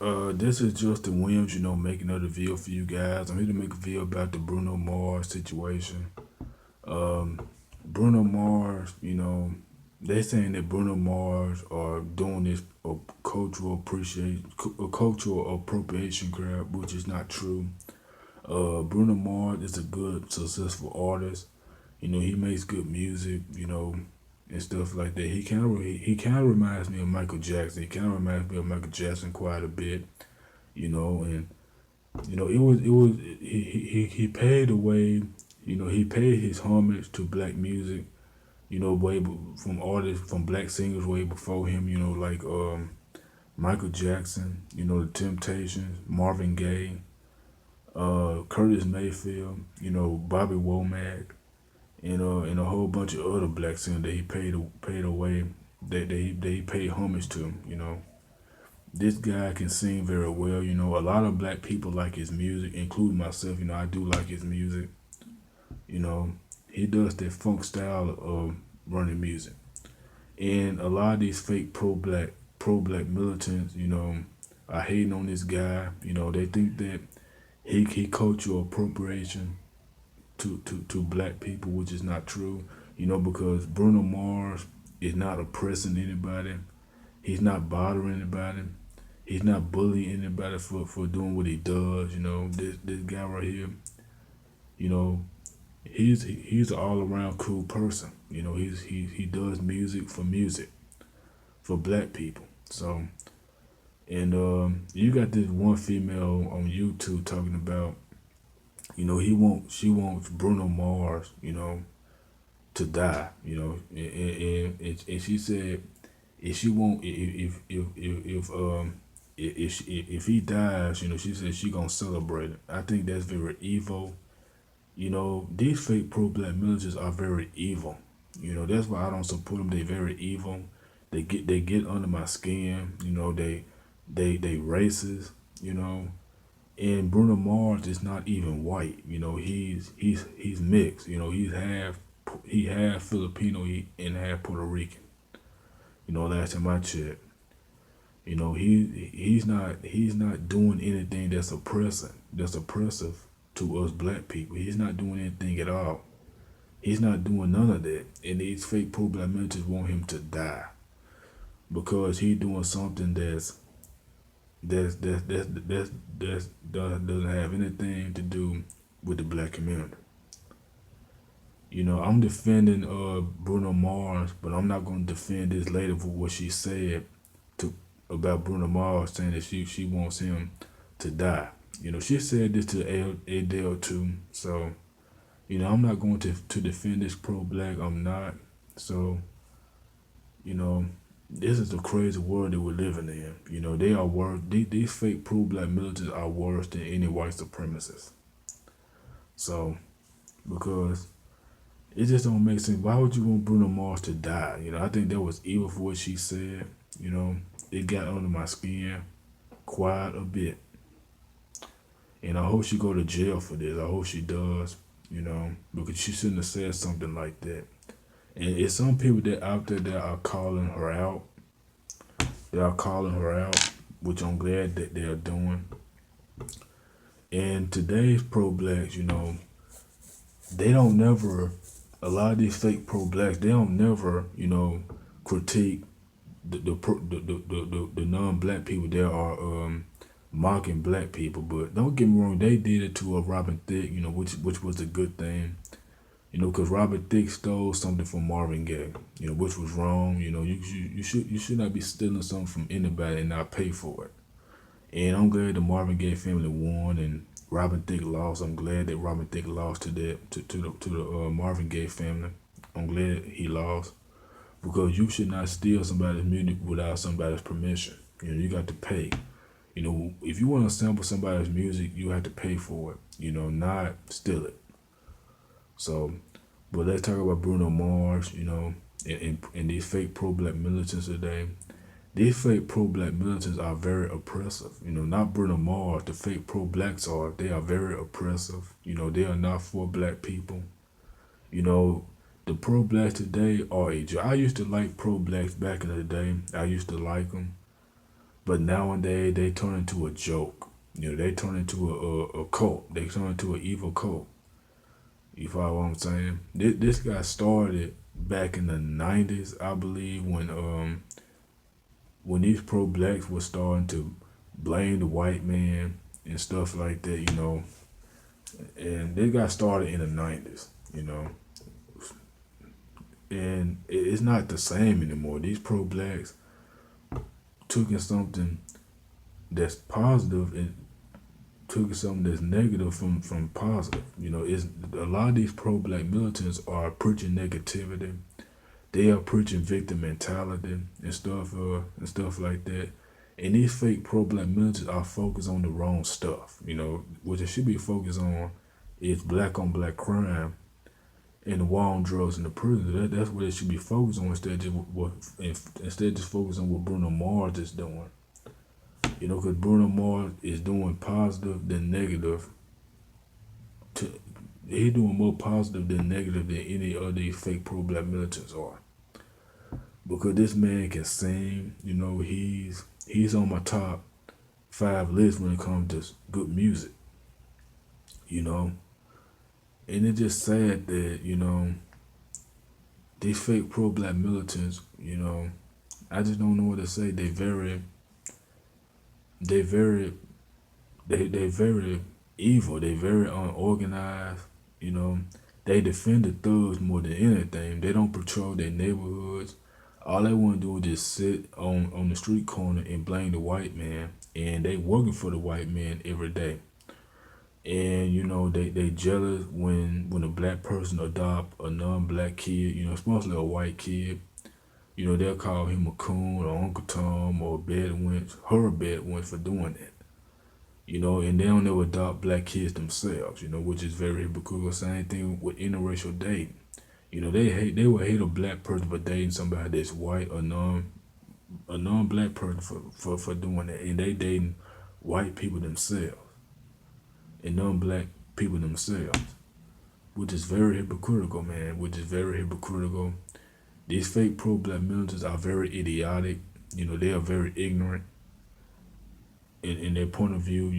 This is Justin Williams, making another video for you guys. I'm here to make a video about the Bruno Mars situation. Um, Bruno Mars, they saying that Bruno Mars are doing this cultural appropriation crap, which is not true. Bruno Mars is a good, successful artist. He makes good music, and stuff like that. He kind of reminds me of Michael Jackson. He kind of reminds me of Michael Jackson quite a bit, and he paid away, he paid his homage to black music, from artists, from black singers way before him, like Michael Jackson, the Temptations, Marvin Gaye, Curtis Mayfield, Bobby Womack, and a whole bunch of other black singers that he paid away, that he paid homage to. This guy can sing very well. A lot of black people like his music, including myself. I do like his music. You know, he does that funk style of running music, and a lot of these fake pro black militants, are hating on this guy. They think that he cultural appropriation to black people, which is not true. Because Bruno Mars is not oppressing anybody. He's not bothering anybody. He's not bullying anybody for doing what he does. This guy right here, you know, he's an all around cool person. He does music for black people. So, and you got this one female on YouTube talking about, she wants Bruno Mars, to die. And she said if she won't if he dies, she said she gonna celebrate it. I think that's very evil. These fake pro black militants are very evil. That's why I don't support them. They very evil. They get under my skin. They racist. And Bruno Mars is not even white. He's mixed. He half Filipino and half Puerto Rican. Last time I checked. He's not doing anything that's oppressive to us black people. He's not doing anything at all. He's not doing none of that. And these fake pro black militants want him to die because he's doing something that doesn't have anything to do with the black community. I'm defending Bruno Mars, but I'm not going to defend this lady for what she said to about Bruno Mars, saying that she wants him to die. She said this to Adele too. So, I'm not going to defend this pro black. I'm not. So, this is the crazy world that we're living in. They are worse. These fake pro black militants are worse than any white supremacists. So, because it just don't make sense. Why would you want Bruno Mars to die? I think that was evil for what she said. It got under my skin quite a bit. And I hope she go to jail for this. I hope she does, because she shouldn't have said something like that. And it's some people that out there that are calling her out. They are calling her out, which I'm glad that they are doing. And today's pro-blacks, they don't never, a lot of these fake pro-blacks, they don't never, critique the non-black people that are mocking black people. But don't get me wrong, they did it to Robin Thicke, which was a good thing. Because Robin Thicke stole something from Marvin Gaye, which was wrong. You should not be stealing something from anybody and not pay for it. And I'm glad the Marvin Gaye family won and Robin Thicke lost. I'm glad that Robin Thicke lost to the Marvin Gaye family. I'm glad he lost, because you should not steal somebody's music without somebody's permission. You got to pay. If you want to sample somebody's music, you have to pay for it. Not steal it. So, but let's talk about Bruno Mars. And these fake pro-black militants today. These fake pro-black militants are very oppressive. Not Bruno Mars. The fake pro-blacks are. They are very oppressive. They are not for black people. The pro-blacks today are a joke. I used to like pro-blacks back in the day. I used to like them. But nowadays they turn into a joke. They turn into a cult. They turn into an evil cult. You follow what I'm saying? This got started back in the '90s, I believe, when these pro blacks were starting to blame the white man and stuff like that. And they got started in the '90s. And it's not the same anymore. These pro blacks took in something that's positive and took something that's negative from positive. It's a lot of these pro black militants are preaching negativity. They are preaching victim mentality and stuff like that. And these fake pro black militants are focused on the wrong stuff. What they should be focused on is black on black crime and the war on drugs in the prison. That's what they should be focused on instead of just focus on what Bruno Mars is doing. Because Bruno Mars is doing positive than negative. He's doing more positive than negative than any of these fake pro black militants are. Because this man can sing. He's on my top 5 list when it comes to good music. And it's just sad that these fake pro black militants. I just don't know what to say. They very evil. They very unorganized. They defend the thugs more than anything. They don't patrol their neighborhoods. All they want to do is just sit on the street corner and blame the white man. And they working for the white man every day. And they jealous when a black person adopt a non-black kid. Especially a white kid. They'll call him a coon or Uncle Tom or a bad wench, her a bad wench for doing that. And they don't ever adopt black kids themselves, which is very hypocritical. Same thing with interracial dating. They would hate a black person for dating somebody that's white or a non-black person for doing that. And they dating white people themselves and non-black people themselves, which is very hypocritical, man, These fake pro-black militants are very idiotic. They are very ignorant in their point of view,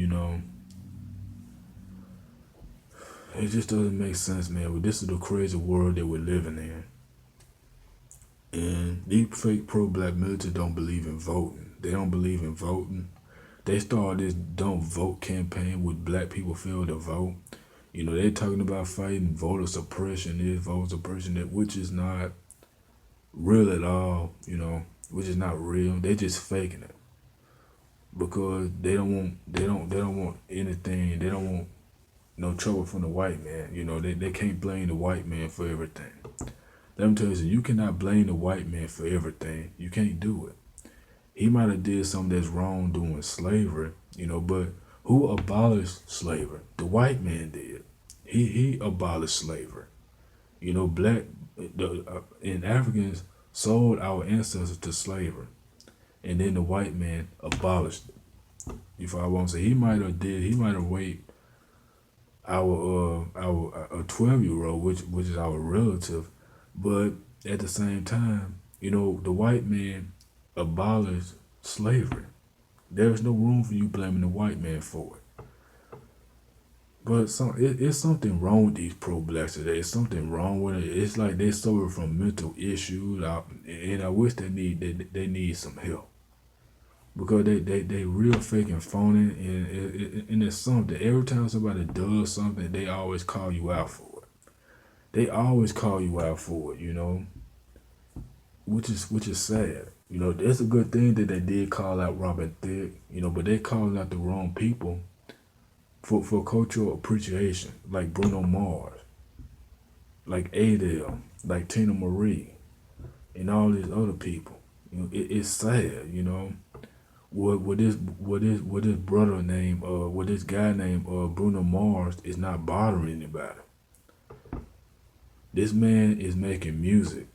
It just doesn't make sense, man. This is the crazy world that we're living in. And these fake pro-black militants don't believe in voting. They don't believe in voting. They started this don't vote campaign with black people fail to vote. They're talking about fighting voter suppression, voter suppression, which is not real at all, which is not real. They're just faking it. Because they don't want anything. They don't want no trouble from the white man. They can't blame the white man for everything. Let me tell you something, you cannot blame the white man for everything. You can't do it. He might have did something that's wrong doing slavery, but who abolished slavery? The white man did. He abolished slavery. And Africans sold our ancestors to slavery, and then the white man abolished it. If I want to say, he might have raped our a 12-year-old, which is our relative, but at the same time, the white man abolished slavery. There's no room for you blaming the white man for it. But it's something wrong with these pro-blacks today. It's something wrong with it. It's like they suffer from mental issues, and I wish they need some help. Because they real fake and phony, and it's something. Every time somebody does something, they always call you out for it. They always call you out for it, which is sad. It's a good thing that they did call out Robin Thicke, but they called out the wrong people for cultural appreciation, like Bruno Mars, like Adele, like Tina Marie, and all these other people. It's sad, What this brother named what this guy named Bruno Mars is not bothering anybody. This man is making music.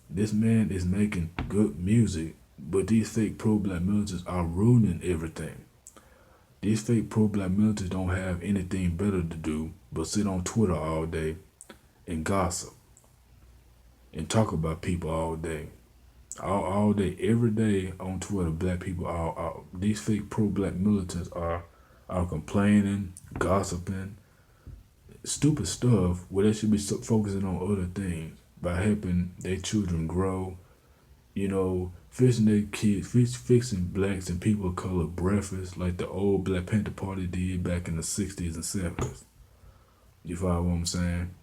This man is making good music, but these fake pro-black militants are ruining everything. These fake pro-black militants don't have anything better to do but sit on Twitter all day and gossip and talk about people all day. all day, every day on Twitter, black people are these fake pro-black militants are complaining, gossiping, stupid stuff where they should be focusing on other things by helping their children grow. Fixing their kids, fixing blacks and people of color breakfast like the old Black Panther Party did back in the '60s and '70s. You follow what I'm saying?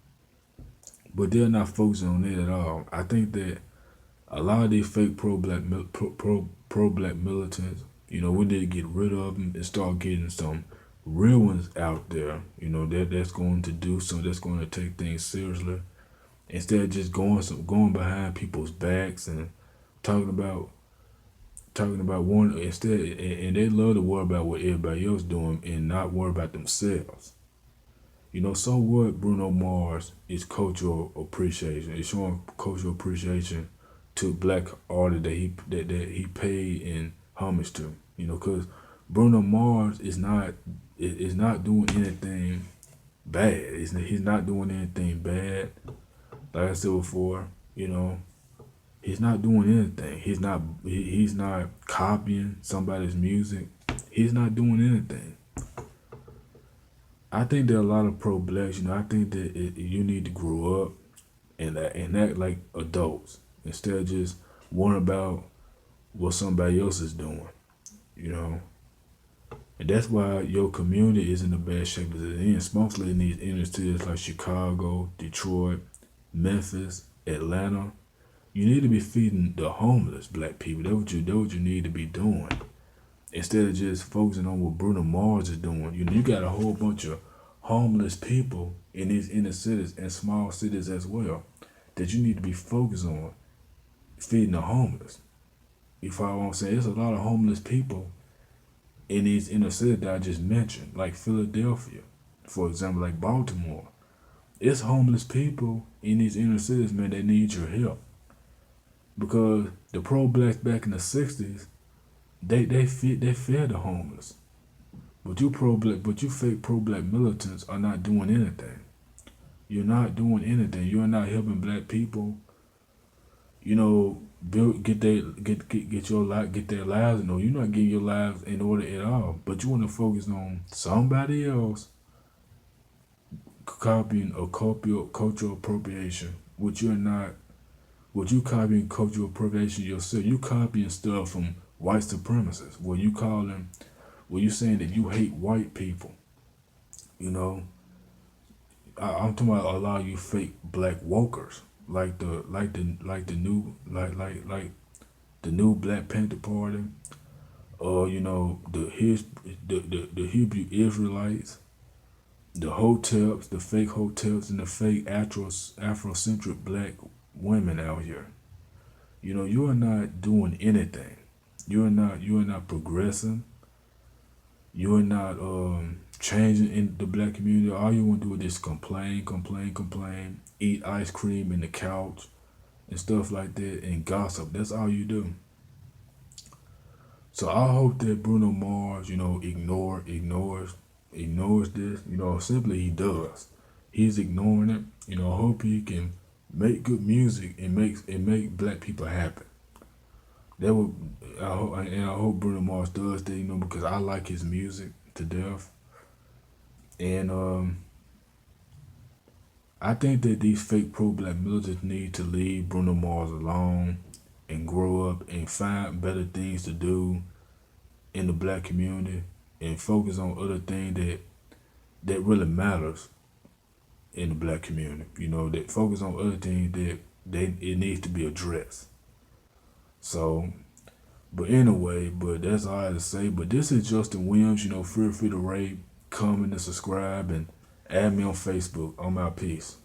But they're not focusing on it at all. I think that a lot of these fake pro-black militants, we need to get rid of them and start getting some real ones out there. That's going to do something. That's going to take things seriously instead of just going behind people's backs and talking about one instead. And they love to worry about what everybody else doing and not worry about themselves. So what Bruno Mars is cultural appreciation. It's showing cultural appreciation to black artists that he paid in homage to. Because Bruno Mars is not doing anything bad. He's not doing anything bad. Like I said before, he's not doing anything. He's not copying somebody's music. He's not doing anything. I think there are a lot of pro-blacks. I think that you need to grow up and act like adults instead of just worrying about what somebody else is doing. And that's why your community is in the bad shape as it is, especially in these inner cities like Chicago, Detroit, Memphis, Atlanta. You need to be feeding the homeless black people. That's what you need to be doing. Instead of just focusing on what Bruno Mars is doing. You got a whole bunch of homeless people in these inner cities and small cities as well that you need to be focused on feeding the homeless. You follow what I'm saying? There's a lot of homeless people in these inner cities that I just mentioned, like Philadelphia, for example, like Baltimore. It's homeless people in these inner cities, man, that need your help. Because the pro-blacks back in the '60s, they fed the homeless. But you fake pro-black militants are not doing anything. You're not doing anything. You're not helping black people. Get their lives. No, you're not getting your lives in order at all. But you want to focus on somebody else copying a cultural appropriation, which you're not. What you copying cultural appropriation yourself? You copying stuff from white supremacists. Where you saying that you hate white people. I'm talking about a lot of you fake black wokers, like the new Black Panther Party, or the Hebrew Israelites, the hotels, the fake hotels, and the fake Afrocentric black women out here. You are not doing anything. You are not progressing. You are not changing in the black community. All you want to do is just complain, eat ice cream in the couch and stuff like that, and gossip. That's all you do. So I hope that Bruno Mars, ignores this. Simply he does. He's ignoring it. I hope he can make good music and make black people happy. I hope Bruno Mars does that, because I like his music to death. And I think that these fake pro-black militants need to leave Bruno Mars alone and grow up and find better things to do in the black community and focus on other things that really matters in the black community. That focus on other things that it needs to be addressed. So, but anyway, that's all I have to say. But this is Justin Williams. Feel free to rate, comment, and subscribe, and add me on Facebook. I'm out. Peace.